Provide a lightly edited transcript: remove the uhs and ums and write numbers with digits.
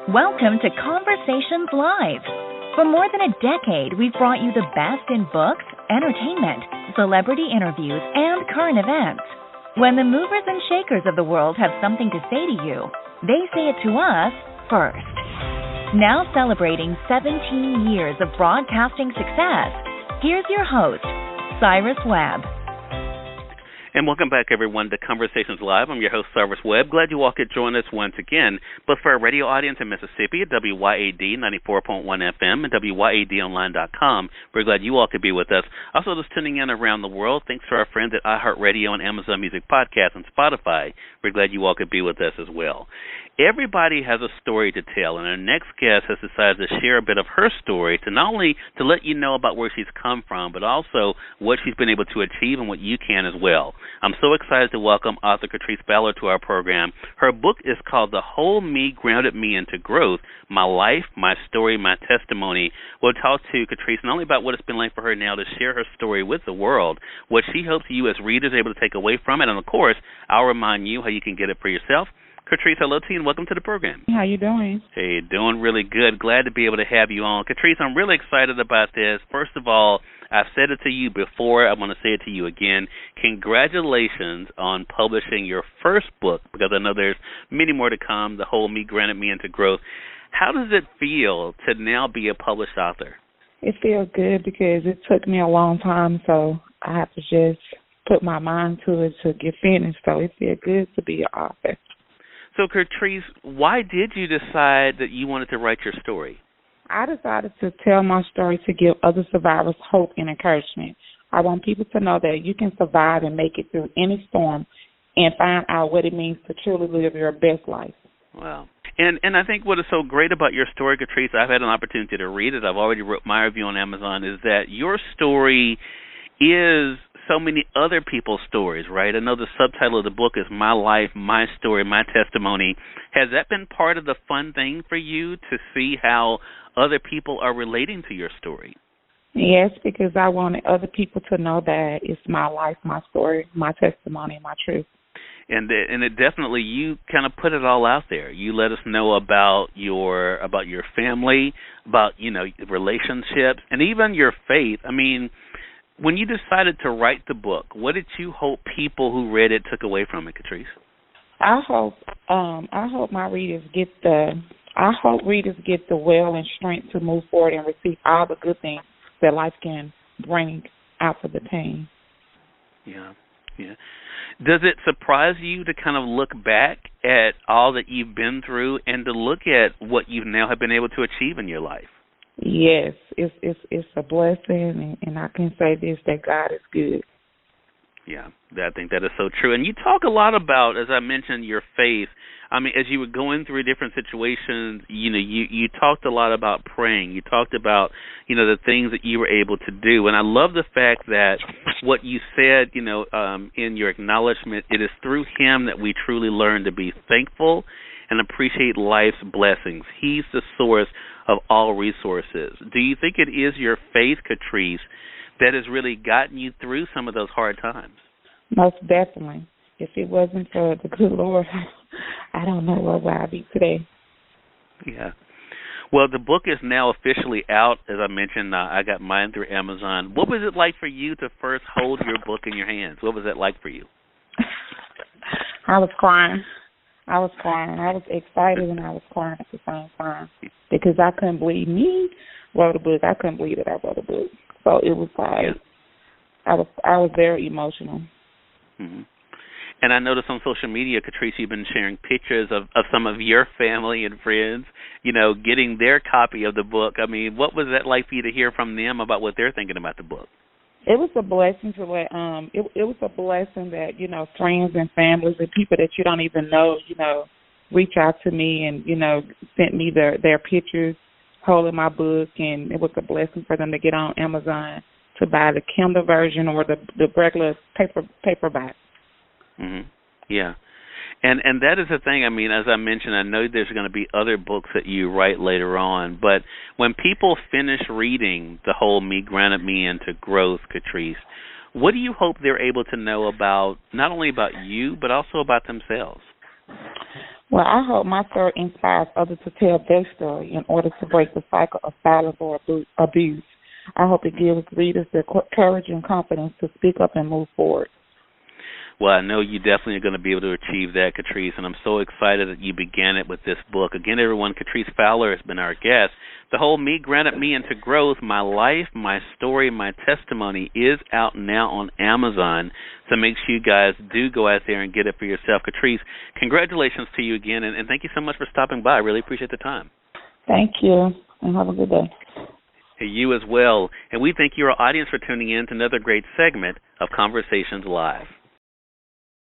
Welcome to Conversations Live. For more than a decade, we've brought you the best in books, entertainment, celebrity interviews, and current events. When the movers and shakers of the world have something to say to you, they say it to us first. Now celebrating 17 years of broadcasting success, here's your host, Cyrus Webb. And welcome back, everyone, to Conversations Live. I'm your host, Cyrus Webb. Glad you all could join us once again. But for our radio audience in Mississippi at WYAD 94.1 FM and WYADonline.com, we're glad you all could be with us. Also, just tuning in around the world, thanks to our friends at iHeartRadio and Amazon Music Podcast and Spotify. We're glad you all could be with us as well. Everybody has a story to tell, and our next guest has decided to share a bit of her story to not only to let you know about where she's come from, but also what she's been able to achieve and what you can as well. I'm so excited to welcome author Katrece Fowler to our program. Her book is called The Whole Me Grounded Me into Growth, My Life, My Story, My Testimony. We'll talk to Katrece not only about what it's been like for her now to share her story with the world, what she hopes you as readers are able to take away from it, and of course, I'll remind you how you can get it for yourself. Katrece, hello to you and welcome to the program. How you doing? Hey, doing really good. Glad to be able to have you on. Katrece, I'm really excited about this. First of all, I've said it to you before. I want to say it to you again. Congratulations on publishing your first book, because I know there's many more to come, The Whole Me Grounded Me into Growth. How does it feel to now be a published author? It feels good because it took me a long time, so I have to just put my mind to it to get finished. So it feels good to be an author. So, Katrece, why did you decide that you wanted to write your story? I decided to tell my story to give other survivors hope and encouragement. I want people to know that you can survive and make it through any storm and find out what it means to truly live your best life. Wow. And I think what is so great about your story, Katrece, I've had an opportunity to read it. I've already wrote my review on Amazon, is that your story is so many other people's stories, right? I know the subtitle of the book is My Life, My Story, My Testimony. Has that been part of the fun thing for you to see how other people are relating to your story? Yes, because I wanted other people to know that it's my life, my story, my testimony, my truth. And it definitely, you kind of put it all out there. You let us know about your family, about, relationships, and even your faith. I mean, when you decided to write the book, what did you hope people who read it took away from it, Katrece? I hope readers get the will and strength to move forward and receive all the good things that life can bring out of the pain. Yeah. Does it surprise you to kind of look back at all that you've been through and to look at what you now have been able to achieve in your life? Yes, it's a blessing, and I can say this, that God is good. Yeah, I think that is so true. And you talk a lot about, as I mentioned, your faith. I mean, as you were going through different situations, you talked a lot about praying. You talked about, the things that you were able to do. And I love the fact that what you said, in your acknowledgement, it is through him that we truly learn to be thankful and appreciate life's blessings. He's the source of all resources. Do you think it is your faith, Katrece, that has really gotten you through some of those hard times? Most definitely. If it wasn't for the good Lord, I don't know where I'd be today. Yeah. Well, the book is now officially out. As I mentioned, I got mine through Amazon. What was it like for you to first hold your book in your hands? What was that like for you? I was crying. I was excited and I was crying at the same time because I couldn't believe me wrote a book. I couldn't believe that I wrote a book. So it was like, I was very emotional. Mm-hmm. And I noticed on social media, Katrece, you've been sharing pictures of some of your family and friends, getting their copy of the book. I mean, what was that like for you to hear from them about what they're thinking about the book? It was a blessing to let it was a blessing that, friends and families and people that you don't even know, reach out to me and, sent me their pictures holding my book, and it was a blessing for them to get on Amazon to buy the Kindle version or the regular paperback. Mm-hmm. Yeah. And that is the thing. I mean, as I mentioned, I know there's going to be other books that you write later on, but when people finish reading The Whole Me Grounded Me into Growth, Katrece, what do you hope they're able to know about, not only about you, but also about themselves? Well, I hope my story inspires others to tell their story in order to break the cycle of violence or abuse. I hope it gives readers the courage and confidence to speak up and move forward. Well, I know you definitely are going to be able to achieve that, Katrece, and I'm so excited that you began it with this book. Again, everyone, Katrece Fowler has been our guest. The whole Me Granted Me Into Growth, My Life, My Story, My Testimony is out now on Amazon, so make sure you guys do go out there and get it for yourself. Katrece, congratulations to you again, and thank you so much for stopping by. I really appreciate the time. Thank you, and have a good day. Hey, you as well, and we thank you, our audience, for tuning in to another great segment of Conversations Live.